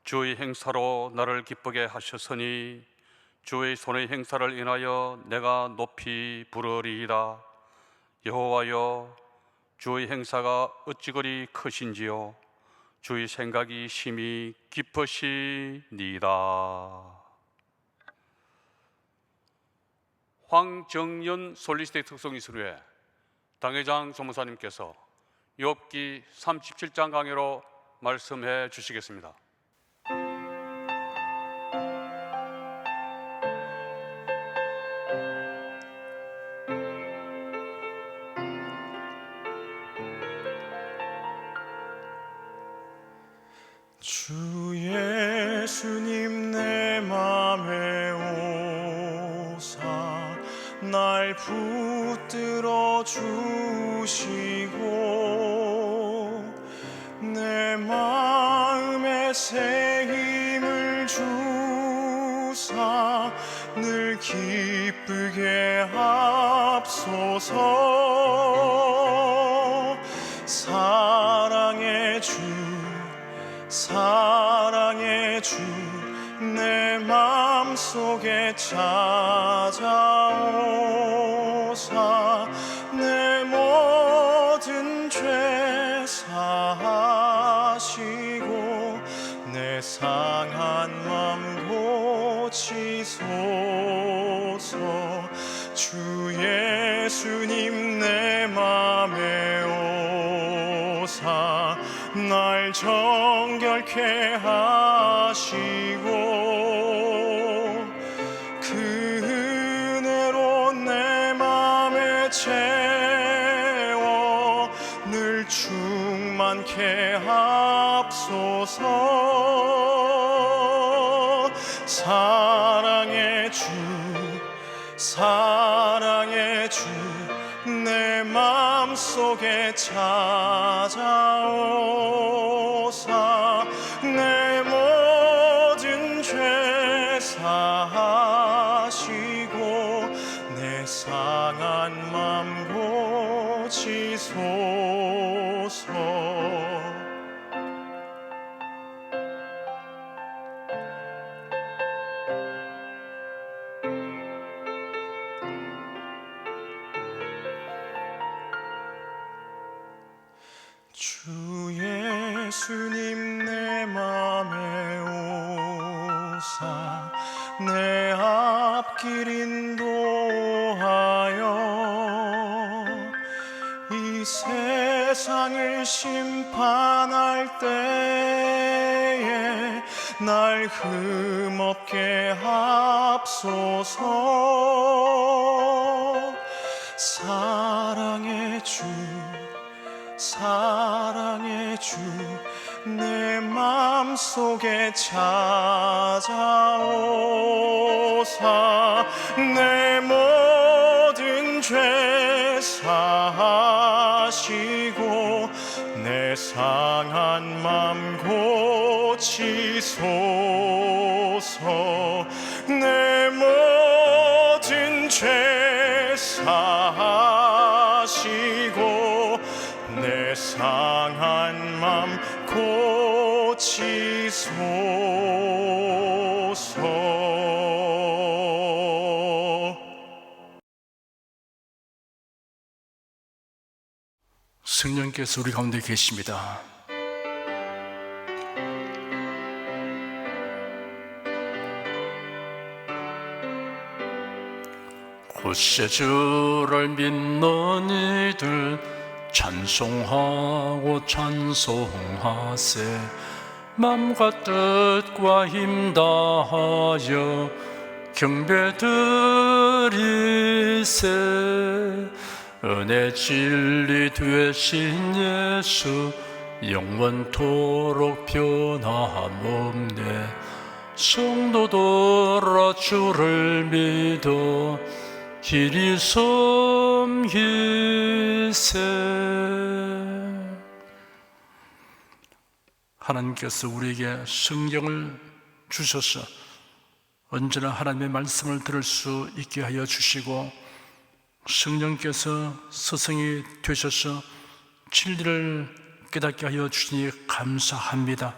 주의 행사로 나를 기쁘게 하셨으니 주의 손의 행사를 인하여 내가 높이 부르리이다. 여호와여, 주의 행사가 어찌 그리 크신지요. 주의 생각이 심히 깊으시니이다. 황정연 솔리스트의 특송이수료회 당회장 조무사님께서 욥기 37장 강해로 말씀해 주시겠습니다. 주 예수님 내 맘에 오사 날 붙들어 주시고 내 마음에 새 힘을 주사 늘 기쁘게 합소서. 사랑의 주 사랑의 주 내 맘속에 찾아오사 내 모든 죄 사하시고 내 상한 맘 고치소서. 주 예수님 내 맘에 오사 날 정결케 하시고 그 은혜로 내 맘에 채워 늘 충만케 합소서. 사랑의 주 사랑의 주 내 맘속에 찾아오사 내 모든 죄 사하시고 내 상한 맘 고치소서. 주 예수님 내 맘에 오사 내 앞길 인도하여 이 세상을 심판할 때에 날 흠없게 합소서. 사랑의 주 사랑의 주 내 맘속에 찾아오사 내 모든 죄 사하시고 내 상한 맘 고치소서. 내 모든 죄 사하시고 내 상한 맘 고치소서. 성령께서 우리 가운데 계십니다. 곧세 주를 믿는 이들 찬송하고 찬송하세. 맘과 뜻과 힘 다하여 경배드리세. 은혜 진리 되신 예수 영원토록 변함없네. 성도들아 주를 믿어 길이 섬기세. 하나님께서 우리에게 성경을 주셔서 언제나 하나님의 말씀을 들을 수 있게 하여 주시고 성령께서 스승이 되셔서 진리를 깨닫게 하여 주시니 감사합니다.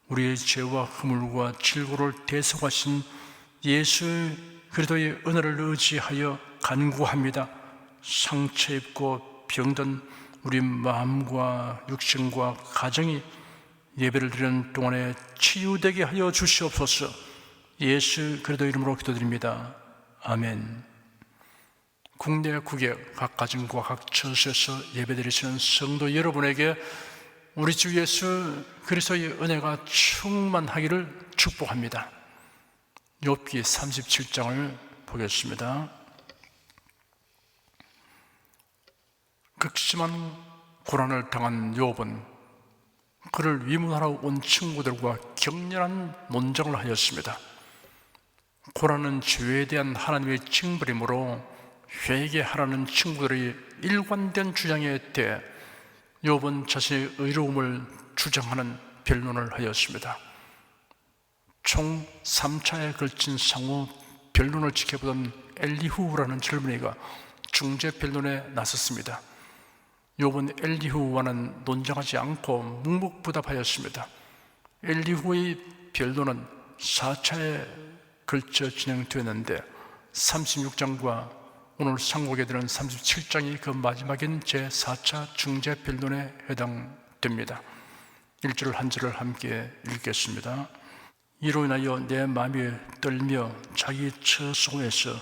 우리의 죄와 허물과 질고를 대속하신 예수 그리스도의 은혜를 의지하여 간구합니다. 상처 입고 병든 우리 마음과 육신과 가정이 예배를 드리는 동안에 치유되게 하여 주시옵소서. 예수 그리스도 이름으로 기도드립니다. 아멘. 국내 국외 각 가정과 각 처소에서 예배드리시는 성도 여러분에게 우리 주 예수 그리스도의 은혜가 충만하기를 축복합니다. 욥기 37장을 보겠습니다. 극심한 고난을 당한 욥은 그를 위문하러 온 친구들과 격렬한 논쟁을 하였습니다. 고난은 죄에 대한 하나님의 징벌이므로 회개하라는 친구들의 일관된 주장에 대해 욥은 자신의 의로움을 주장하는 변론을 하였습니다. 총 3차에 걸친 상호 변론을 지켜보던 엘리후라는 젊은이가 중재 변론에 나섰습니다. 욥은 엘리후와는 논쟁하지 않고 묵묵부답하였습니다. 엘리후의 변론은 4차에 걸쳐 진행되었는데 36장과 오늘 상고하게 되는 37장이 그 마지막인 제4차 중재 변론에 해당됩니다. 1절 한 절을 함께 읽겠습니다. 이로 인하여 내 마음이 떨며 자기 처소에서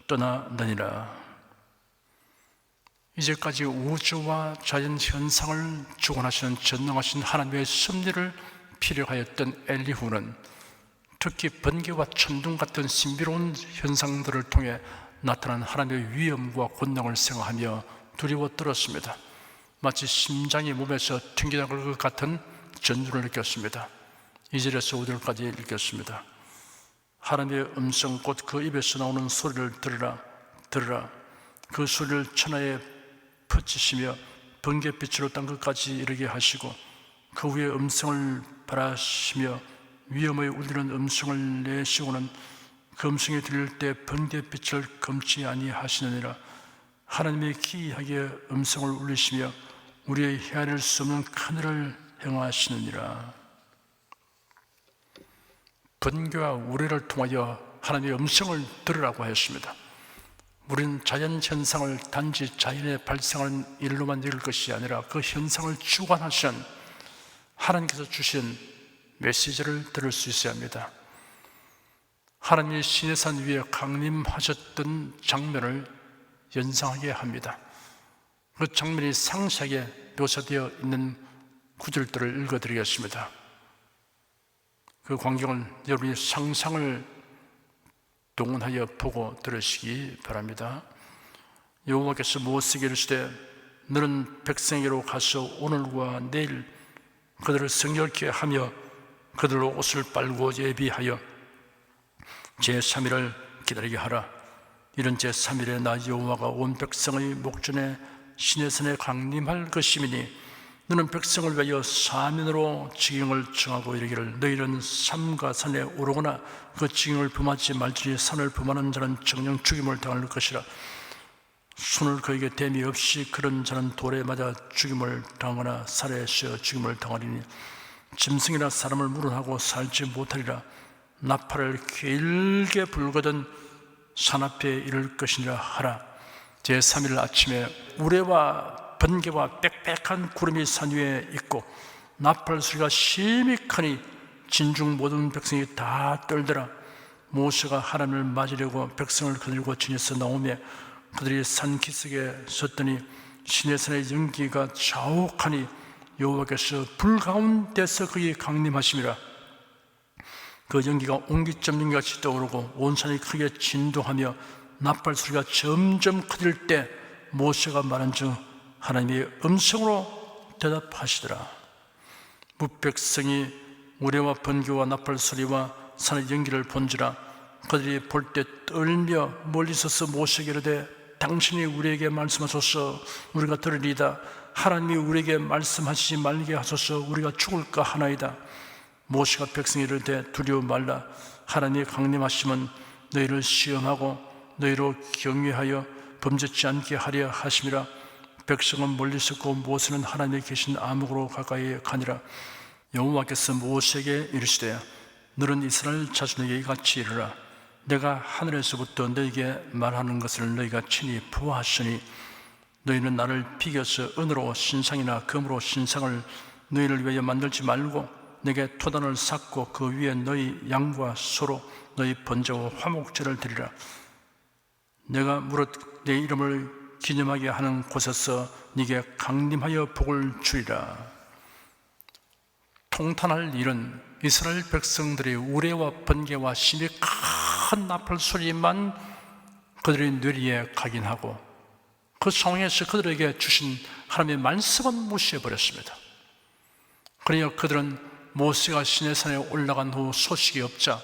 떠나느니라. 이제까지 우주와 자연 현상을 주관하시는 전능하신 하나님의 섭리를 필요하였던 엘리후는 특히 번개와 천둥 같은 신비로운 현상들을 통해 나타난 하나님의 위엄과 권능을 생각하며 두려워 떨었습니다. 마치 심장이 몸에서 튕겨나갈 것 같은 전율을 느꼈습니다. 2절에서 5절까지 읽겠습니다. 하나님의 음성 곧 그 입에서 나오는 소리를 들으라 들으라. 그 소리를 천하에 퍼치시며 번개빛으로 땅 끝까지 이르게 하시고 그 위에 음성을 발하시며 위엄의 울리는 음성을 내시고는 그 음성이 들릴 때 번개빛을 금치 아니하시느니라. 하나님의 기이하게 음성을 울리시며 우리의 헤아릴 수 없는 큰일을 행하시느니라. 번개와 우레를 통하여 하나님의 음성을 들으라고 하였습니다. 우리는 자연 현상을 단지 자연의 발생하는 일로만 읽을 것이 아니라 그 현상을 주관하시는 하나님께서 주신 메시지를 들을 수 있어야 합니다. 하나님이 시내산 위에 강림하셨던 장면을 연상하게 합니다. 그 장면이 상세하게 묘사되어 있는 구절들을 읽어드리겠습니다. 그 광경을 여러분이 상상을 동원하여 보고 들으시기 바랍니다. 여호와께서 모세에게 이르시되 너는 백성에게로 가서 오늘과 내일 그들을 성결케 하며 그들로 옷을 빨고 예비하여 제3일을 기다리게 하라. 이런 제3일에 나 여호와가 온 백성의 목전에 시내산에 강림할 것이미니 너는 백성을 위하여 사면으로 지경을 정하고 이르기를 너희는 삼가 산에 오르거나 그 지경을 범하지 말지니 산을 범하는 자는 정령 죽임을 당할 것이라. 손을 그에게 댐이 없이 그런 자는 돌에 맞아 죽임을 당하거나 살에 씌어 죽임을 당하리니 짐승이나 사람을 물어하고 살지 못하리라. 나팔을 길게 불거든 산 앞에 이를 것이니라 하라. 제3일 아침에 우레와 번개와 빽빽한 구름이 산 위에 있고 나팔 소리가 심히 크니 진중 모든 백성이 다 떨더라. 모세가 하나님을 맞으려고 백성을 거느리고 진에서 나오며 그들이 산 기슭에 섰더니 시내산의 연기가 자욱하니 여호와께서 불 가운데서 그에게 강림하심이라. 그 연기가 옹기점 연기같이 떠오르고 온 산이 크게 진동하며 나팔 소리가 점점 커질 때 모세가 말한즉 하나님의 음성으로 대답하시더라. 무백성이 우레와 번개와 나팔 소리와 산의 연기를 본지라. 그들이 볼 때 떨며 멀리 서서 모세에게 이르되 당신이 우리에게 말씀하소서 우리가 들으리이다. 하나님이 우리에게 말씀하시지 말게 하소서 우리가 죽을까 하나이다. 모세가 백성에게 이르되 두려워 말라. 하나님의 강림하심은 너희를 시험하고 너희로 경외하여 범죄치 않게 하려 하심이라. 백성은 멀리 섰고 모세는 하나님의 계신 암흑으로 가까이 가니라. 여호와께서 모세에게 이르시되 너는 이스라엘 자손에게 이같이 이르라. 내가 하늘에서부터 너에게 말하는 것을 너희가 친히 보았으니 너희는 나를 비교서 은으로 신상이나 금으로 신상을 너희를 위하여 만들지 말고 내게 토단을 쌓고 그 위에 너희 양과 소로 너희 번제와 화목제를 드리라. 내가 무릇 내 이름을 기념하게 하는 곳에서 네게 강림하여 복을 주리라. 통탄할 일은 이스라엘 백성들의 우레와 번개와 심히 큰 나팔 소리만 그들의 뇌리에 각인하고 그 상황에서 그들에게 주신 하나님의 말씀은 무시해버렸습니다. 그러나 그들은 모세가 시내산에 올라간 후 소식이 없자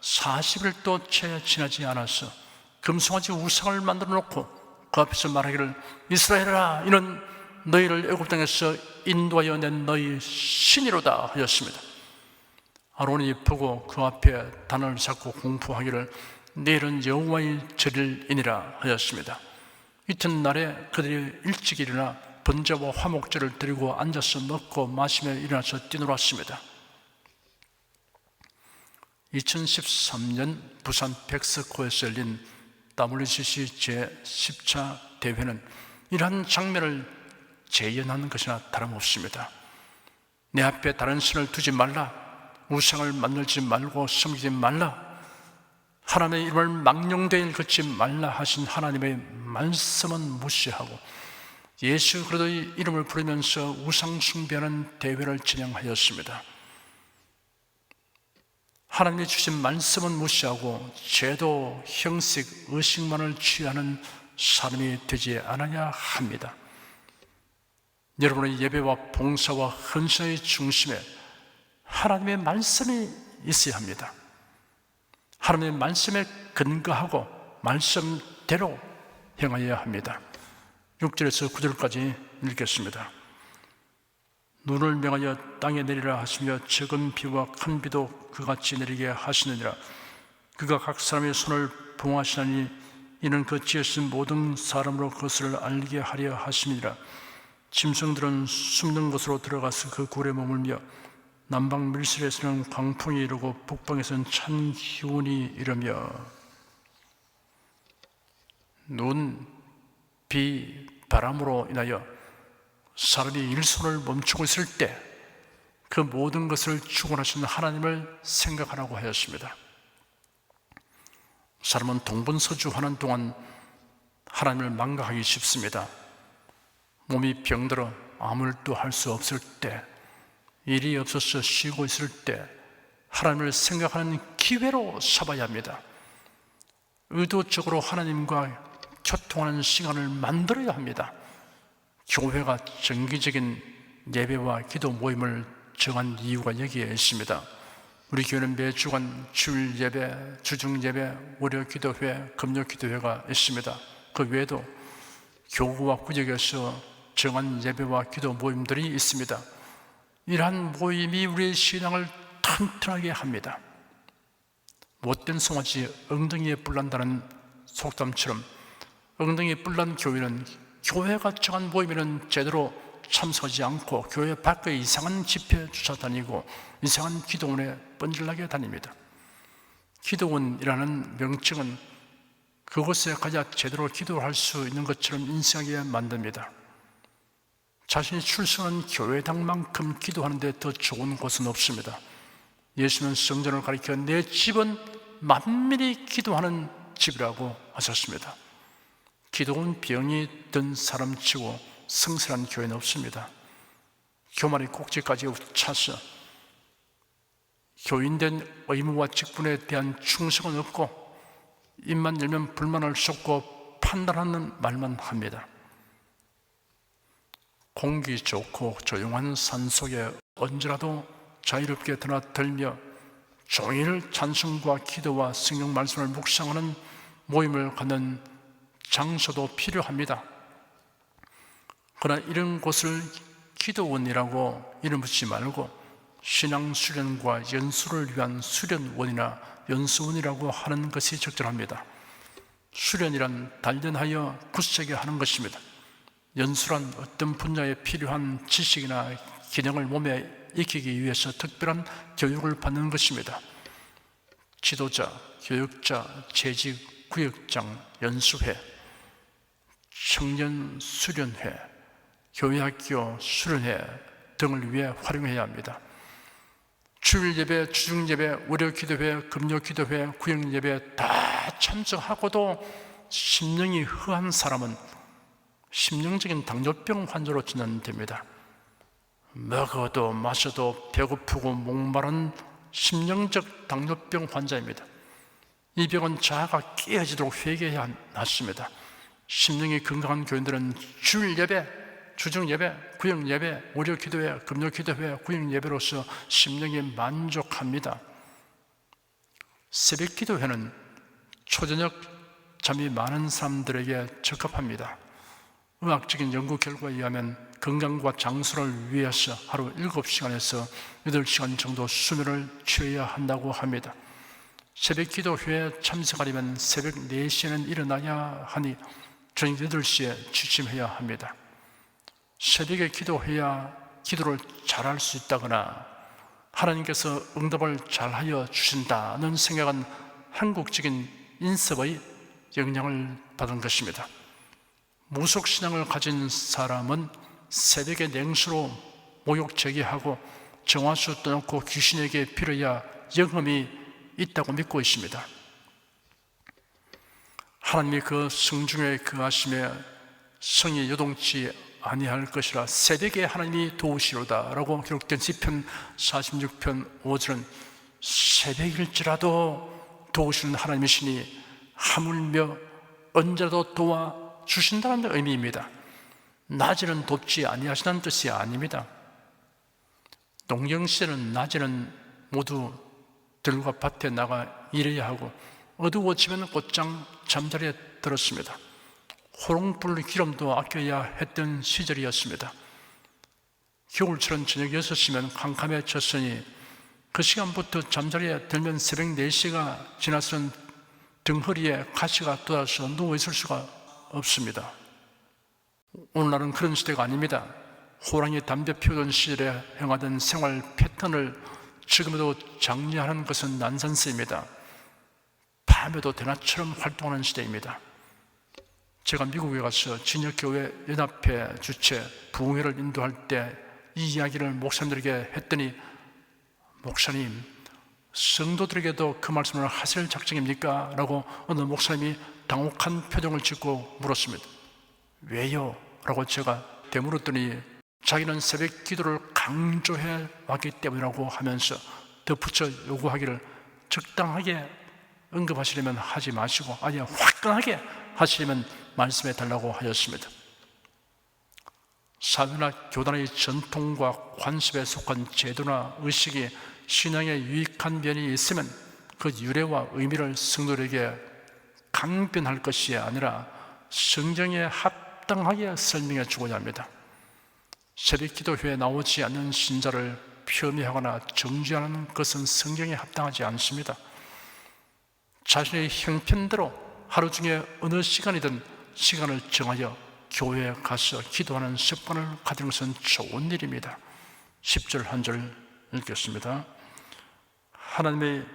40일도 채 지나지 않아서 금송아지 우상을 만들어 놓고 그 앞에서 말하기를 이스라엘아 이는 너희를 애굽 땅에서 인도하여 낸 너희 신이로다 하였습니다. 아론이 보고 그 앞에 단을 잡고 공포하기를 내일은 여호와의 절일이니라 하였습니다. 이튿날에 그들이 일찍 일어나 번제와 화목제를 드리고 앉아서 먹고 마시며 일어나서 뛰놀았습니다. 2013년 부산 백석호에서 열린 WCC 제10차 대회는 이러한 장면을 재현하는 것이나 다름없습니다. 내 앞에 다른 신을 두지 말라, 우상을 만들지 말고 섬기지 말라, 하나님의 이름을 망령되이 걷지 말라 하신 하나님의 말씀은 무시하고 예수 그리스도의 이름을 부르면서 우상 숭배하는 대회를 진행하였습니다. 하나님이 주신 말씀은 무시하고 제도, 형식, 의식만을 취하는 사람이 되지 않아야 합니다. 여러분의 예배와 봉사와 헌신의 중심에 하나님의 말씀이 있어야 합니다. 하나님의 말씀에 근거하고 말씀대로 행하여야 합니다. 6절에서 9절까지 읽겠습니다. 눈을 명하여 땅에 내리라 하시며 적은 비와 큰 비도 그같이 내리게 하시느니라. 그가 각 사람의 손을 봉하시나니 이는 그 지으신 모든 사람으로 그것을 알게 하려 하심이니라. 짐승들은 숨는 곳으로 들어가서 그 굴에 머물며 남방 밀실에서는 광풍이 이르고 북방에서는 찬 기운이 이르며 눈, 비, 바람으로 인하여 사람이 일손을 멈추고 있을 때 그 모든 것을 주관하시는 하나님을 생각하라고 하였습니다. 사람은 동분서주하는 동안 하나님을 망각하기 쉽습니다. 몸이 병들어 아무 일도 할 수 없을 때, 일이 없어서 쉬고 있을 때 하나님을 생각하는 기회로 삼아야 합니다. 의도적으로 하나님과 교통하는 시간을 만들어야 합니다. 교회가 정기적인 예배와 기도 모임을 정한 이유가 여기에 있습니다. 우리 교회는 매주간 주일 예배, 주중 예배, 월요 기도회, 금요 기도회가 있습니다. 그 외에도 교구와 구역에서 정한 예배와 기도 모임들이 있습니다. 이러한 모임이 우리의 신앙을 튼튼하게 합니다. 못된 송아지 엉덩이에 뿔난다는 속담처럼 엉덩이에 뿔난 교회는 교회가 정한 모임에는 제대로 참석하지 않고 교회 밖에 이상한 집회 쫓아다니고 이상한 기도원에 뻔질나게 다닙니다. 기도원이라는 명칭은 그곳에 가야 제대로 기도할 수 있는 것처럼 인식하게 만듭니다. 자신이 출석한 교회당만큼 기도하는데 더 좋은 곳은 없습니다. 예수는 성전을 가리켜 내 집은 만민이 기도하는 집이라고 하셨습니다. 기도원 병이 든 사람치고 성실한 교회는 없습니다. 교만의 꼭지까지 차서 교인된 의무와 직분에 대한 충성은 없고 입만 열면 불만을 쏟고 판단하는 말만 합니다. 공기 좋고 조용한 산속에 언제라도 자유롭게 드나들며 종일 찬송과 기도와 성경 말씀을 묵상하는 모임을 갖는 장소도 필요합니다. 그러나 이런 곳을 기도원이라고 이름 붙이지 말고 신앙 수련과 연수를 위한 수련원이나 연수원이라고 하는 것이 적절합니다. 수련이란 단련하여 굳세게 하는 것입니다. 연수란 어떤 분야에 필요한 지식이나 기능을 몸에 익히기 위해서 특별한 교육을 받는 것입니다. 지도자, 교육자, 재직, 구역장, 연수회, 청년 수련회, 교회학교 수련회 등을 위해 활용해야 합니다. 주일예배, 주중예배, 월요기도회, 금요기도회, 구역예배 다 참석하고도 심령이 허한 사람은 심령적인 당뇨병 환자로 진단됩니다. 먹어도 마셔도 배고프고 목마른 심령적 당뇨병 환자입니다. 이 병은 자아가 깨어지도록 회개해야 낫습니다. 심령이 건강한 교인들은 주일예배, 주중예배, 구역예배, 월요기도회, 금요기도회, 구역예배로서 심령이 만족합니다. 새벽기도회는 초저녁 잠이 많은 사람들에게 적합합니다. 의학적인 연구 결과에 의하면 건강과 장수를 위해서 하루 7시간에서 8시간 정도 수면을 취해야 한다고 합니다. 새벽기도회에 참석하려면 새벽 4시에는 일어나야 하니 저녁 8시에 취침해야 합니다. 새벽에 기도해야 기도를 잘할 수 있다거나 하나님께서 응답을 잘하여 주신다는 생각은 한국적인 인습의 영향을 받은 것입니다. 무속신앙을 가진 사람은 새벽에 냉수로 목욕 제기하고 정화수 떠놓고 귀신에게 빌어야 영험이 있다고 믿고 있습니다. 하나님이 그 성중에 거하심에 성이 요동치 아니할 것이라 새벽에 하나님이 도우시로다 라고 기록된 시편 46편 5절은 새벽일지라도 도우시는 하나님이시니 하물며 언제라도 도와주신다는 의미입니다. 낮에는 돕지 아니하시다는 뜻이 아닙니다. 농경시대는 낮에는 모두 들과 밭에 나가 일해야 하고 어두워지면 곧장 잠자리에 들었습니다. 호롱불 기름도 아껴야 했던 시절이었습니다. 겨울철은 저녁 6시면 캄캄해졌으니 그 시간부터 잠자리에 들면 새벽 4시가 지나서는 등허리에 가시가 돋아서 누워있을 수가 없습니다. 오늘날은 그런 시대가 아닙니다. 호랑이 담배 피우던 시절에 행하던 생활 패턴을 지금에도 장려하는 것은 난센스입니다. 밤에도 대낮처럼 활동하는 시대입니다. 제가 미국에 가서 진역교회 연합회 주최 부흥회를 인도할 때 이 이야기를 목사님들에게 했더니 목사님, 성도들에게도 그 말씀을 하실 작정입니까? 라고 어느 목사님이 당혹한 표정을 짓고 물었습니다. 왜요? 라고 제가 되물었더니 자기는 새벽 기도를 강조해 왔기 때문이라고 하면서 덧붙여 요구하기를 적당하게 언급하시려면 하지 마시고 아예 화끈하게 하시려면 말씀해 달라고 하였습니다. 사회나 교단의 전통과 관습에 속한 제도나 의식이 신앙에 유익한 면이 있으면 그 유래와 의미를 성도들에게 강변할 것이 아니라 성경에 합당하게 설명해 주고자 합니다. 새벽 기도회에 나오지 않는 신자를 폄훼하거나 정죄하는 것은 성경에 합당하지 않습니다. 자신의 형편대로 하루 중에 어느 시간이든 시간을 정하여 교회에 가서 기도하는 습관을 가지는 것은 좋은 일입니다. 10절 한 절 읽겠습니다. 하나님의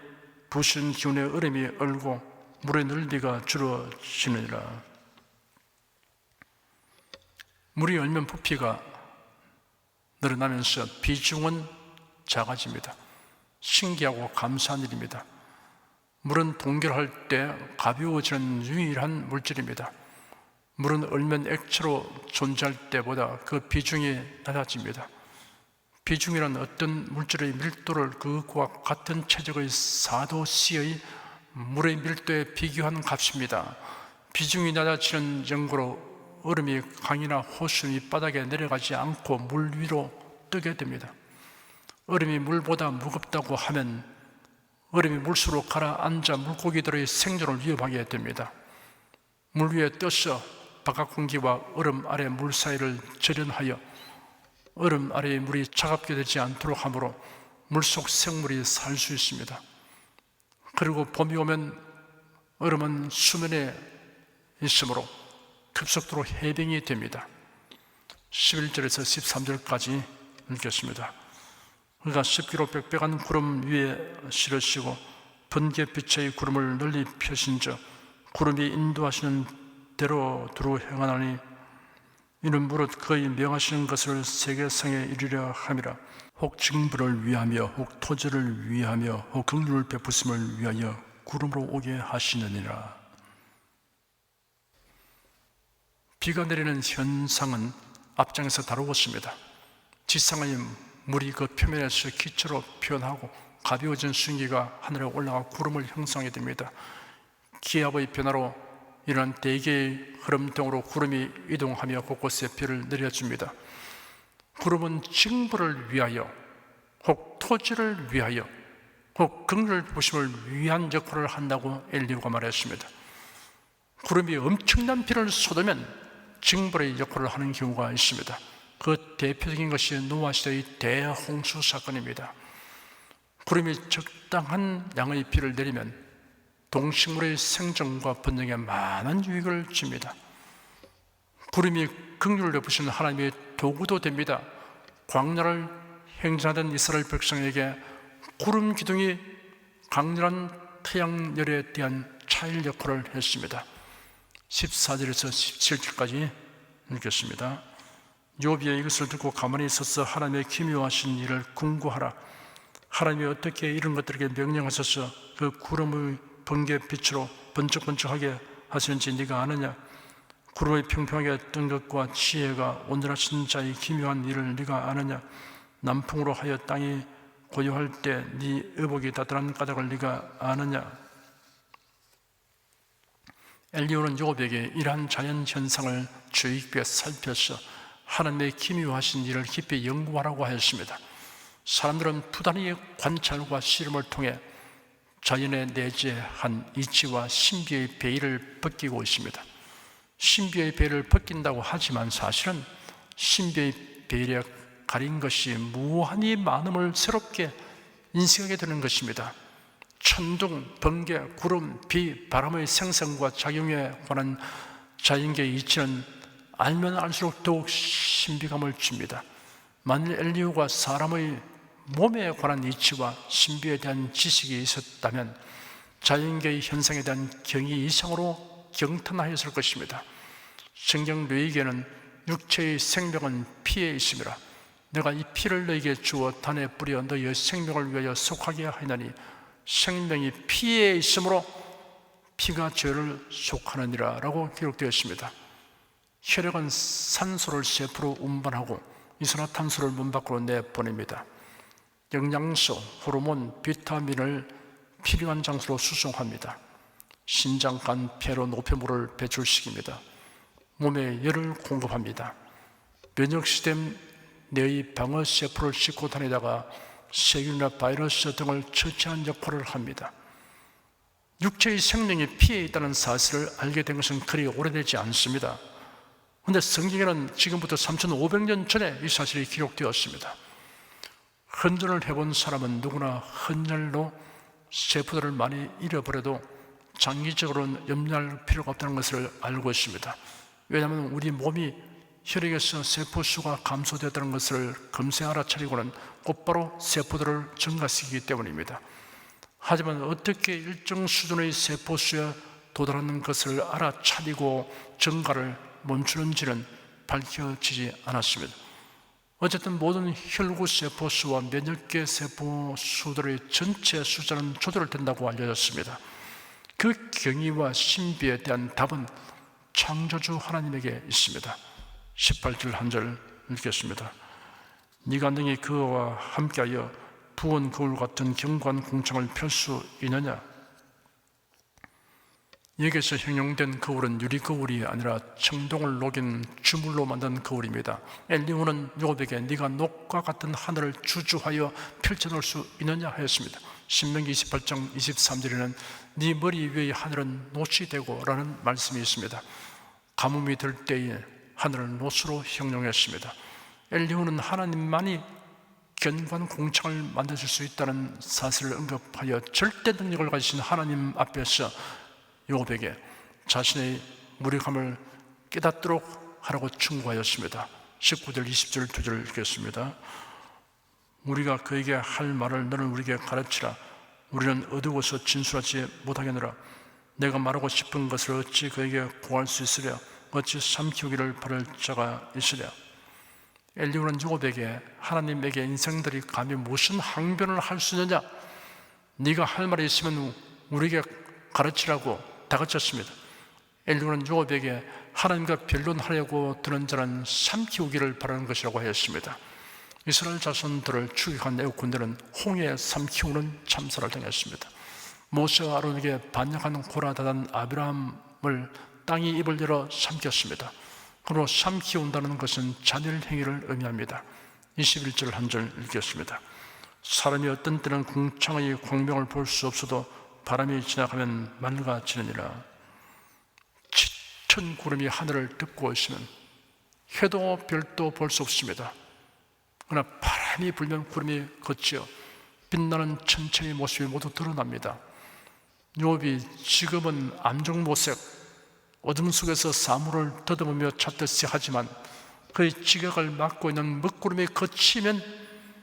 부신 기운의 얼음이 얼고 물의 넓이가 줄어지느니라. 물이 얼면 부피가 늘어나면서 비중은 작아집니다. 신기하고 감사한 일입니다. 물은 동결할 때 가벼워지는 유일한 물질입니다. 물은 얼면 액체로 존재할 때보다 그 비중이 낮아집니다. 비중이란 어떤 물질의 밀도를 그것과 같은 체적의 4도씨의 물의 밀도에 비교한 값입니다. 비중이 낮아지는 연고로 얼음이 강이나 호수 밑바닥에 내려가지 않고 물 위로 뜨게 됩니다. 얼음이 물보다 무겁다고 하면 얼음이 물수로 가라앉아 물고기들의 생존을 위협하게 됩니다. 물 위에 떠서 바깥 공기와 얼음 아래 물 사이를 절연하여 얼음 아래의 물이 차갑게 되지 않도록 하므로 물속 생물이 살 수 있습니다. 그리고 봄이 오면 얼음은 수면에 있으므로 급속도로 해빙이 됩니다. 11절에서 13절까지 읽겠습니다. 그가 십기로 빽빽한 구름 위에 실으시고 번개빛의 구름을 널리 펴신즉 구름이 인도하시는 대로 두루 행하나니 이는 무릇 그의 명하시는 것을 세계성에 이르려 함이라. 혹 징벌을 위하며 혹 토지를 위하며 혹 긍휼을 베푸심을 위하여 구름으로 오게 하시느니라. 비가 내리는 현상은 앞장에서 다루었습니다. 지상의 물이 그 표면에서 기체로 표현하고 가벼워진 순기가 하늘에 올라가 구름을 형성하게 됩니다. 기압의 변화로 이러한 대기의 흐름 등으로 구름이 이동하며 곳곳에 비를 내려줍니다. 구름은 징벌을 위하여 혹 토지를 위하여 혹 긍휼을 베푸심을 위한 역할을 한다고 엘리후가 말했습니다. 구름이 엄청난 비를 쏟으면 징벌의 역할을 하는 경우가 있습니다. 그 대표적인 것이 노아 시대의 대홍수 사건입니다. 구름이 적당한 양의 비를 내리면 동식물의 생존과 번영에 많은 유익을 줍니다. 구름이 긍휼을 베푸시는 하나님의 도구도 됩니다. 광야를 행진하던 이스라엘 백성에게 구름 기둥이 강렬한 태양열에 대한 차일 역할을 했습니다. 14절에서 17절까지 읽겠습니다. 욥이 이것을 듣고 가만히 있어서 하나님의 기묘하신 일을 궁구하라. 하나님이 어떻게 이런 것들에게 명령하셔서 그 구름의 번개 빛으로 번쩍번쩍하게 하시는지 네가 아느냐? 구름이 평평하게 뜬 것과 지혜가 온전하신 자의 기묘한 일을 네가 아느냐? 남풍으로 하여 땅이 고요할 때 네 의복이 다다란 까닭을 네가 아느냐? 엘리후는 욥에게 이러한 자연 현상을 주의 깊게 살펴서 하나님의 기묘하신 일을 깊이 연구하라고 하였습니다. 사람들은 부단히 관찰과 실험을 통해 자연에 내재한 이치와 신비의 베일을 벗기고 있습니다. 신비의 베일을 벗긴다고 하지만 사실은 신비의 베일에 가린 것이 무한히 많음을 새롭게 인식하게 되는 것입니다. 천둥, 번개, 구름, 비, 바람의 생성과 작용에 관한 자연계의 이치는 알면 알수록 더욱 신비감을 줍니다. 만일 엘리후가 사람의 몸에 관한 이치와 신비에 대한 지식이 있었다면 자연계의 현상에 대한 경이 이상으로 경탄하였을 것입니다. 성경 너희에게는 육체의 생명은 피에 있음이라. 내가 이 피를 너희에게 주어 단에 뿌려 너희의 생명을 위하여 속하게 하리니 생명이 피에 있으므로 피가 죄를 속하느니라 라고 기록되어 있습니다. 혈액은 산소를 세포로 운반하고 이산화탄소를 몸 밖으로 내보냅니다. 영양소, 호르몬, 비타민을 필요한 장소로 수송합니다. 신장, 간, 폐로 노폐물을 배출시킵니다. 몸에 열을 공급합니다. 면역 시스템 내의 방어 세포를 싣고 다니다가 세균이나 바이러스 등을 처치하는 역할을 합니다. 육체의 생명이 피에 있다는 사실을 알게 된 것은 그리 오래되지 않습니다. 그런데 성경에는 지금부터 3,500년 전에 이 사실이 기록되었습니다. 헌혈을 해본 사람은 누구나 헌혈로 세포들을 많이 잃어버려도 장기적으로는 염려할 필요가 없다는 것을 알고 있습니다. 왜냐하면 우리 몸이 혈액에서 세포수가 감소되었다는 것을 금세 알아차리고는 곧바로 세포들을 증가시키기 때문입니다. 하지만 어떻게 일정 수준의 세포수에 도달하는 것을 알아차리고 증가를 멈추는지는 밝혀지지 않았습니다. 어쨌든 모든 혈구 세포수와 면역계 세포수들의 전체 숫자는 조절된다고 알려졌습니다. 그 경이와 신비에 대한 답은 창조주 하나님에게 있습니다. 18절 한 절 읽겠습니다. 네가 능히 그와 함께하여 부은 거울 같은 견고한 궁창을 펼 수 있느냐? 여기서 형용된 거울은 유리 거울이 아니라 청동을 녹인 주물로 만든 거울입니다. 엘리후는 욥에게 네가 녹과 같은 하늘을 주주하여 펼쳐놓을 수 있느냐 하였습니다. 신명기 28장 23절에는 네 머리 위의 하늘은 놋이 되고 라는 말씀이 있습니다. 가뭄이 들 때에 하늘을 놋으로 형용했습니다. 엘리후는 하나님만이 견고한 공창을 만드실 수 있다는 사실을 언급하여 절대 능력을 가지신 하나님 앞에서 욥에게 자신의 무력함을 깨닫도록 하라고 충고하였습니다. 19절 20절 2절 읽겠습니다. 우리가 그에게 할 말을 너는 우리에게 가르치라. 우리는 어두워서 진술하지 못하겠노라. 내가 말하고 싶은 것을 어찌 그에게 구할 수 있으랴. 어찌 삼키우기를 바랄 자가 있으랴. 엘리후는 요업에게 하나님에게 인생들이 감히 무슨 항변을 할 수 있느냐, 네가 할 말이 있으면 우리에게 가르치라고 다그쳤습니다. 엘리후는 요업에게 하나님과 변론하려고 드는 자는 삼키우기를 바라는 것이라고 하였습니다. 이스라엘 자손들을 추격한 애국 군대는 홍해에 삼키우는 참사를 당했습니다. 모세와 아론에게 반역한 고라다단 아비람을 땅이 입을 열어 삼켰습니다. 그러므로 삼키운다는 것은 잔일 행위를 의미합니다. 21절 한 절 읽겠습니다. 사람이 어떤 때는 궁창의 광명을 볼 수 없어도 바람이 지나가면 맑아지느니라. 짙은 구름이 하늘을 덮고 있으면 해도 별도 볼 수 없습니다. 그러나 바람이 불면 구름이 걷지어 빛나는 천체의 모습이 모두 드러납니다. 욥이 지금은 암정모색 어둠 속에서 사물을 더듬으며 찾듯이 하지만 그의 지각을 막고 있는 먹구름이 걷히면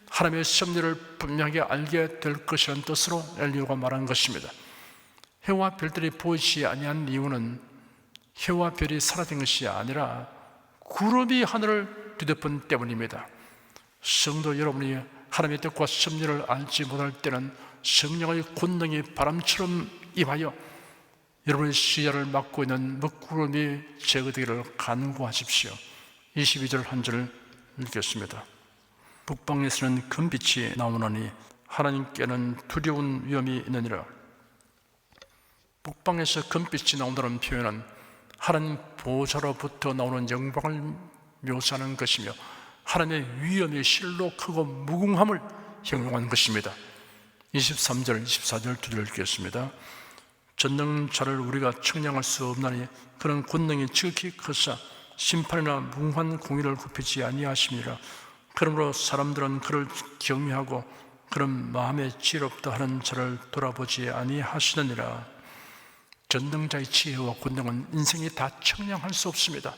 하나님의 섭리를 분명하게 알게 될 것이라는 뜻으로 엘리후가 말한 것입니다. 해와 별들이 보이지 아니한 이유는 해와 별이 사라진 것이 아니라 구름이 하늘을 뒤덮은 때문입니다. 성도 여러분이 하나님의 뜻과 섭리를 알지 못할 때는 성령의 권능이 바람처럼 임하여 여러분의 시야를 막고 있는 먹구름이 제거되기를 간구하십시오. 22절 한 절 읽겠습니다. 북방에서는 금빛이 나오나니 하나님께는 두려운 위험이 있느니라. 북방에서 금빛이 나온다는 표현은 하나님 보좌로부터 나오는 영광을 묘사하는 것이며 하나님의 위엄이 실로 크고 무궁함을 형용한 것입니다. 23절, 24절 두 절 읽겠습니다. 전능자를 우리가 측량할 수 없나니 그런 권능이 지극히 크사 심판이나 무궁한 공의를 굽히지 아니하심이라. 그러므로 사람들은 그를 경외하고 그런 마음에 지혜롭다 하는 자를 돌아보지 아니하시느니라. 전능자의 지혜와 권능은 인생이 다 측량할 수 없습니다.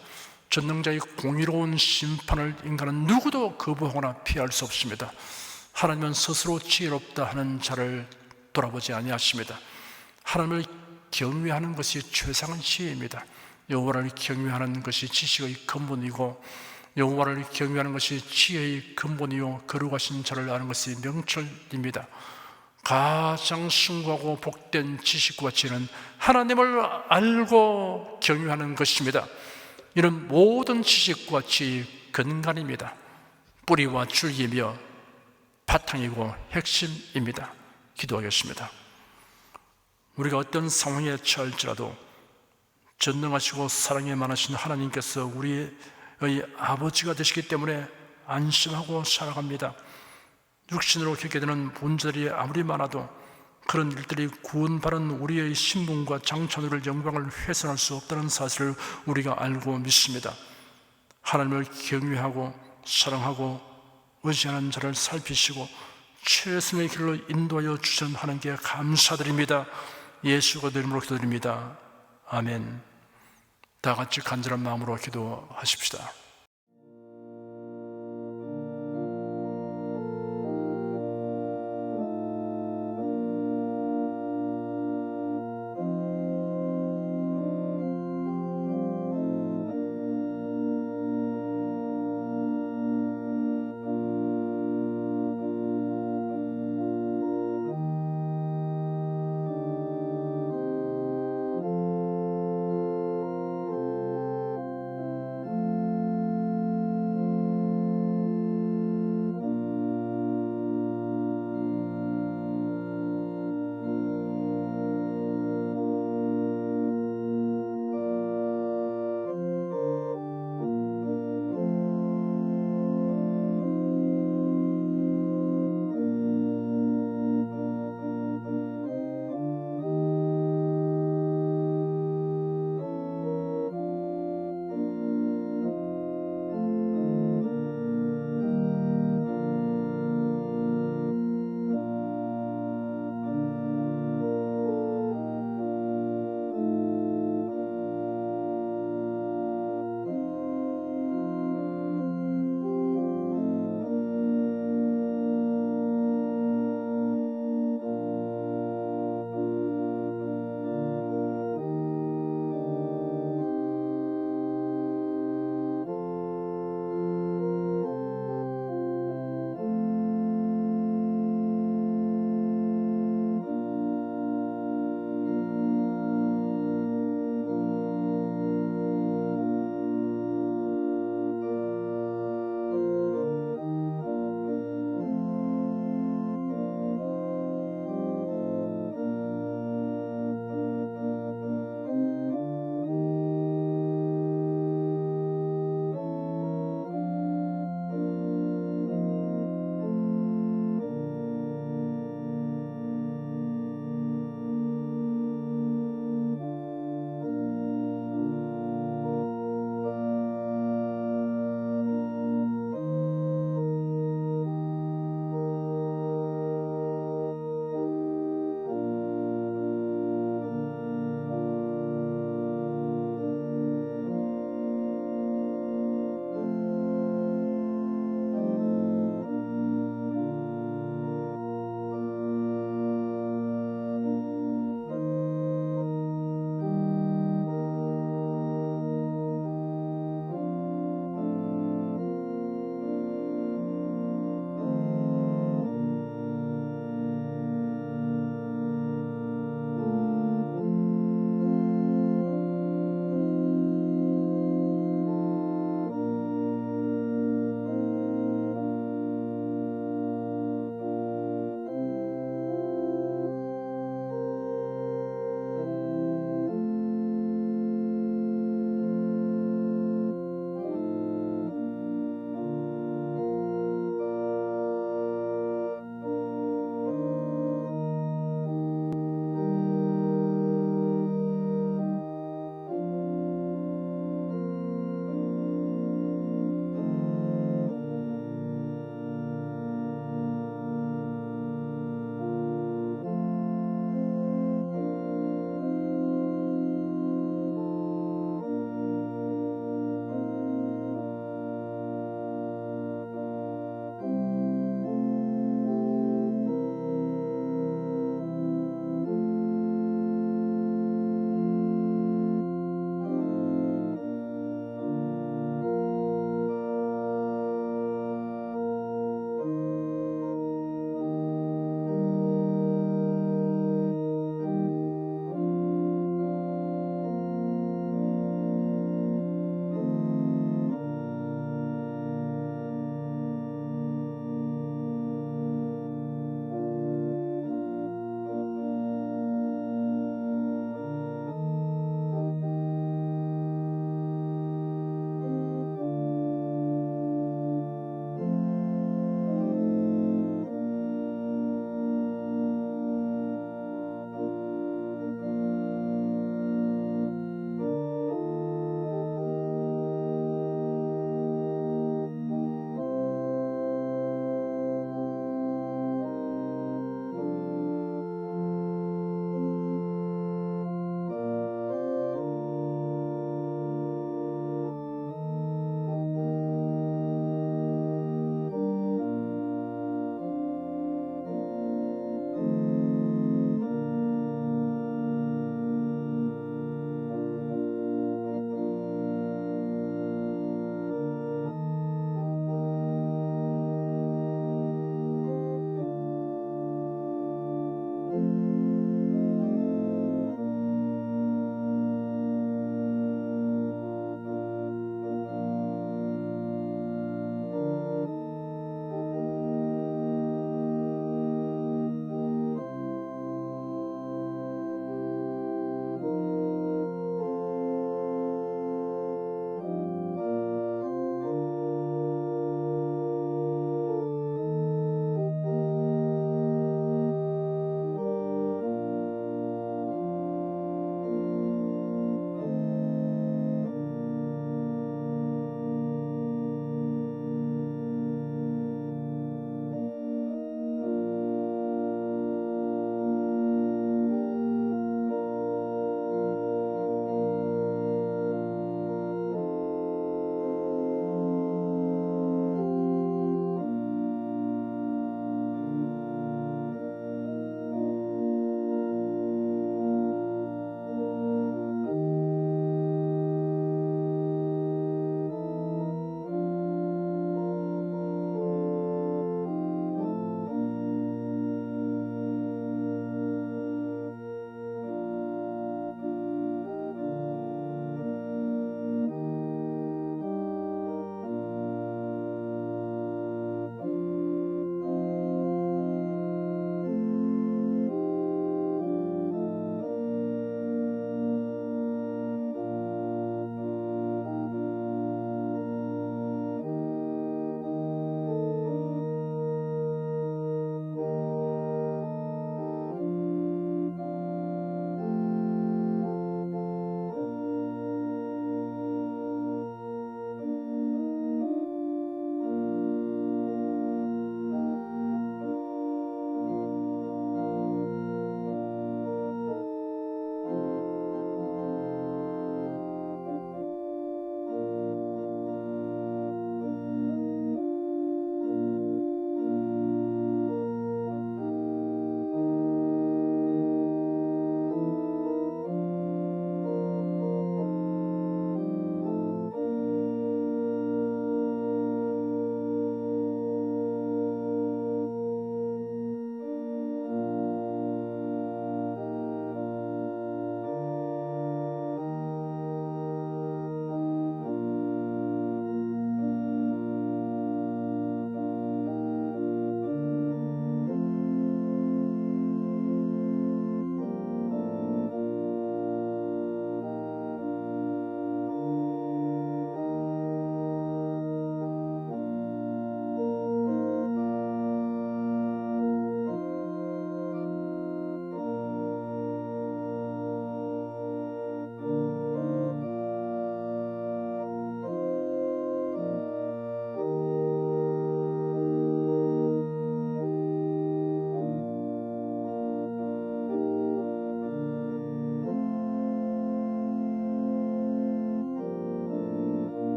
전능자의 공의로운 심판을 인간은 누구도 거부하거나 피할 수 없습니다. 하나님은 스스로 지혜롭다 하는 자를 돌아보지 아니하십니다. 하나님을 경외하는 것이 최상의 지혜입니다. 여호와를 경외하는 것이 지식의 근본이고 여호와를 경외하는 것이 지혜의 근본이요 거룩하신 자를 아는 것이 명철입니다. 가장 숭고하고 복된 지식과 지혜는 하나님을 알고 경외하는 것입니다. 이는 모든 지식과 지혜의 근간입니다. 뿌리와 줄기이며 바탕이고 핵심입니다. 기도하겠습니다. 우리가 어떤 상황에 처할지라도 전능하시고 사랑이 많으신 하나님께서 우리의 아버지가 되시기 때문에 안심하고 살아갑니다. 육신으로 겪게 되는 문제들이 아무리 많아도 그런 일들이 구원받은 우리의 신분과 장차를 영광을 훼손할 수 없다는 사실을 우리가 알고 믿습니다. 하나님을 경외하고 사랑하고 의지하는 자를 살피시고 최선의 길로 인도하여 주신 하나님께 감사드립니다. 예수가 이름으로 기도드립니다. 아멘. 다 같이 간절한 마음으로 기도하십시다.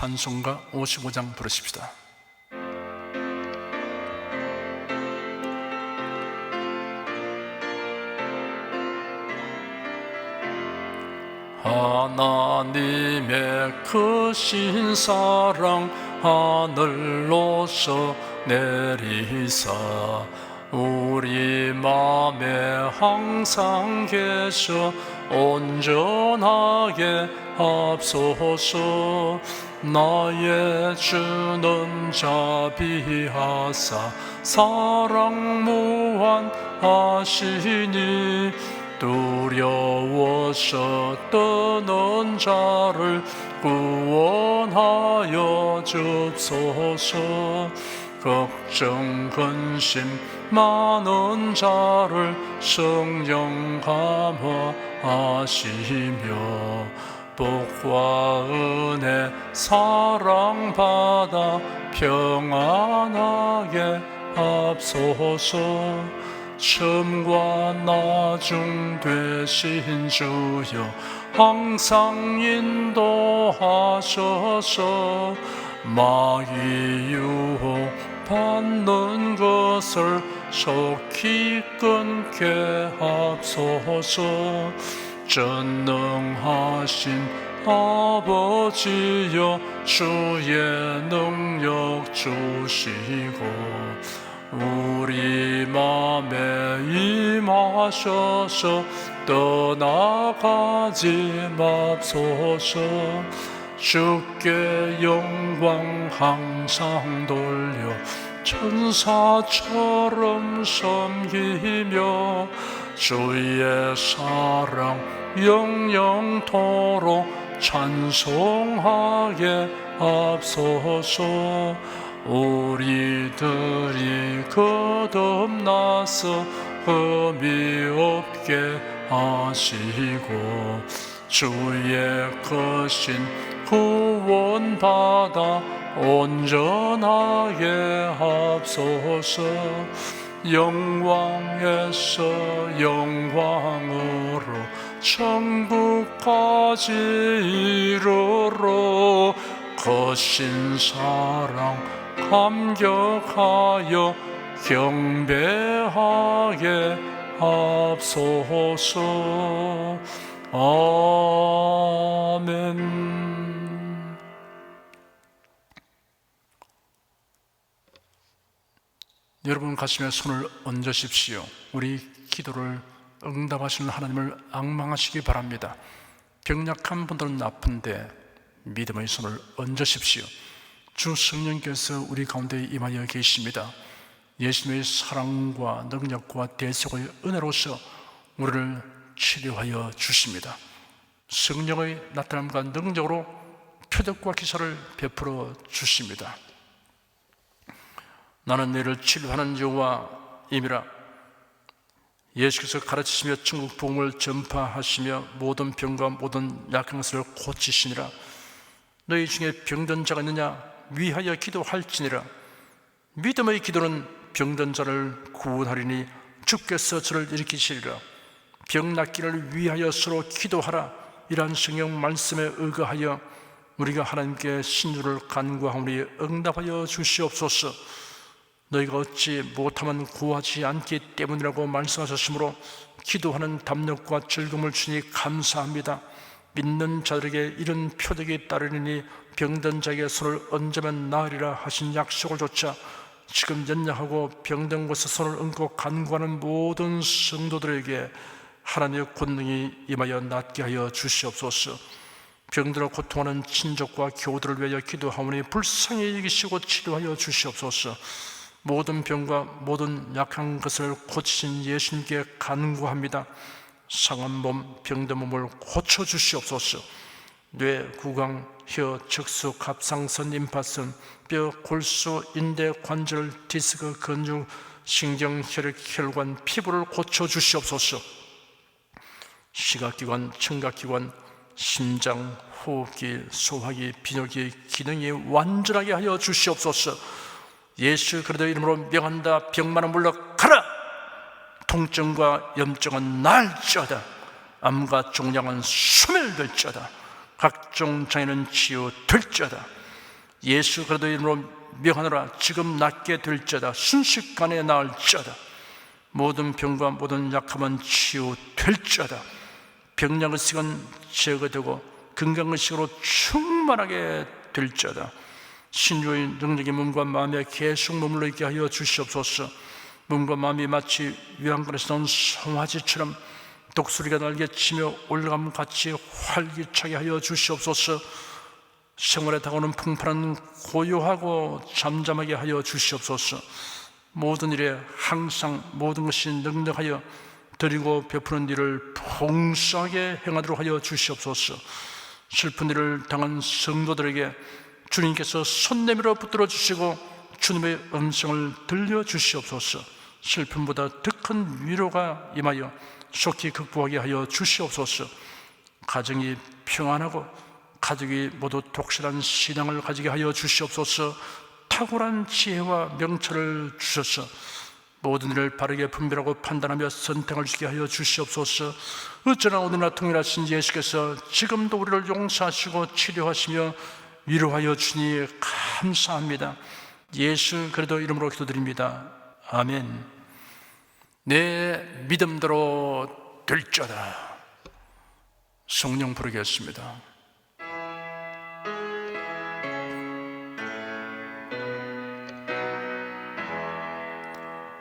찬송가 55장 부르십시다. 하나님의 크신 사랑 하늘로서 내리사 우리 맘에 항상 계셔 온전하게 합소서. 나의 주는 자비하사 사랑 무한하시니 두려워서 떠는 자를 구원하여 줍소서. 걱정 근심 많은 자를 성령 감화하시며 복과 은혜 사랑받아 평안하게 합소서. 처음과 나중 되신 주여 항상 인도하셔서 마귀 유혹 받는 것을 속히 끊게 합소서. 전능하신 아버지여 주의 능력 주시고 우리 맘에 임하셔서 떠나가지 맙소서. 주께 영광 항상 돌려 천사처럼 섬기며 주의 사랑 영영토록 찬송하게 합소서. 우리들이 거듭나서 흠이 없게 하시고 주의 크신 구원받아 온전하게 합소서. 영광에서 영광으로 천국까지 이르러 거신 사랑 감격하여 경배하게 합소서. 아멘. 여러분 가슴에 손을 얹으십시오. 우리 기도를 응답하시는 하나님을 앙망하시기 바랍니다. 병약한 분들은 아픈데 믿음의 손을 얹으십시오. 주 성령께서 우리 가운데 임하여 계십니다. 예수님의 사랑과 능력과 대속의 은혜로서 우리를 치료하여 주십니다. 성령의 나타남과 능력으로 표적과 기사를 베풀어 주십니다. 나는 너희를 치료하는 여호와임이라. 예수께서 가르치시며 천국 복음을 전파하시며 모든 병과 모든 약한 것을 고치시니라. 너희 중에 병든 자가 있느냐 위하여 기도할지니라. 믿음의 기도는 병든 자를 구원하리니 주께서 저를 일으키시리라. 병 낫기를 위하여 서로 기도하라. 이러한 성경 말씀에 의거하여 우리가 하나님께 신주를 간구하오니 응답하여 주시옵소서. 너희가 얻지 못하면 구하지 않기 때문이라고 말씀하셨으므로 기도하는 담력과 즐거움을 주니 감사합니다. 믿는 자들에게 이런 표적이 따르니 병든 자에게 손을 얹으면 나으리라 하신 약속을 조차 지금 연약하고 병든 곳에 손을 얹고 간구하는 모든 성도들에게 하나님의 권능이 임하여 낫게 하여 주시옵소서. 병들어 고통하는 친족과 교우들을 위하여 기도하오니 불쌍히 여기시고 치료하여 주시옵소서. 모든 병과 모든 약한 것을 고치신 예수님께 간구합니다. 상한 몸, 병든 몸을 고쳐주시옵소서. 뇌, 구강, 혀, 척수, 갑상선, 임파선, 뼈, 골수, 인대, 관절, 디스크, 근육, 신경, 혈액, 혈관, 피부를 고쳐주시옵소서. 시각기관, 청각기관, 심장, 호흡기, 소화기, 비뇨기 기능이 완전하게 하여 주시옵소서. 예수 그리스도 이름으로 명한다. 병만은 물러가라. 통증과 염증은 날지어다. 암과 종양은 소멸될지어다. 각종 장애는 치유될지어다. 예수 그리스도 이름으로 명하노라. 지금 낫게 될지어다. 순식간에 나을지어다. 모든 병과 모든 약함은 치유될지어다. 병약의식은 제거되고 건강의식으로 충만하게 될지어다. 신유의 능력이 몸과 마음에 계속 머물러 있게 하여 주시옵소서. 몸과 마음이 마치 위안관에서 나온 송아지처럼 독수리가 날개치며 올라감 같이 활기차게 하여 주시옵소서. 생활에 다가오는 풍파는 고요하고 잠잠하게 하여 주시옵소서. 모든 일에 항상 모든 것이 능력하여 드리고 베푸는 일을 풍성하게 행하도록 하여 주시옵소서. 슬픈 일을 당한 성도들에게 주님께서 손 내밀어 붙들어 주시고 주님의 음성을 들려 주시옵소서. 슬픔보다 더 큰 위로가 임하여 속히 극복하게 하여 주시옵소서. 가정이 평안하고 가족이 모두 독실한 신앙을 가지게 하여 주시옵소서. 탁월한 지혜와 명철을 주셔서 모든 일을 바르게 분별하고 판단하며 선택을 주게 하여 주시옵소서. 어쩌나 오늘날 통일하신 예수께서 지금도 우리를 용서하시고 치료하시며 위로하여 주니 감사합니다. 예수 그리스도 이름으로 기도드립니다. 아멘. 내 믿음대로 될지어다. 성령 부르겠습니다.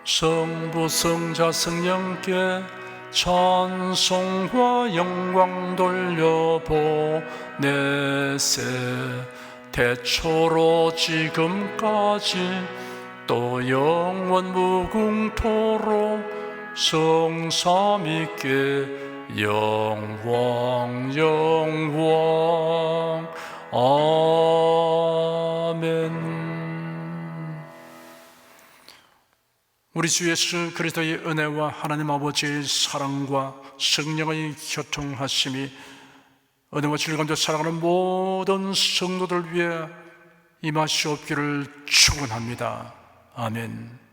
성부 성자 성령께 찬송과 영광 돌려보내세. 태초로 지금까지 또 영원 무궁토록 성삼위께 영광 영광. 아멘. 우리 주 예수 그리스도의 은혜와 하나님 아버지의 사랑과 성령의 교통하심이 은혜와 즐거움도 사랑하는 모든 성도들 위해 임하시옵기를 축원합니다. 아멘.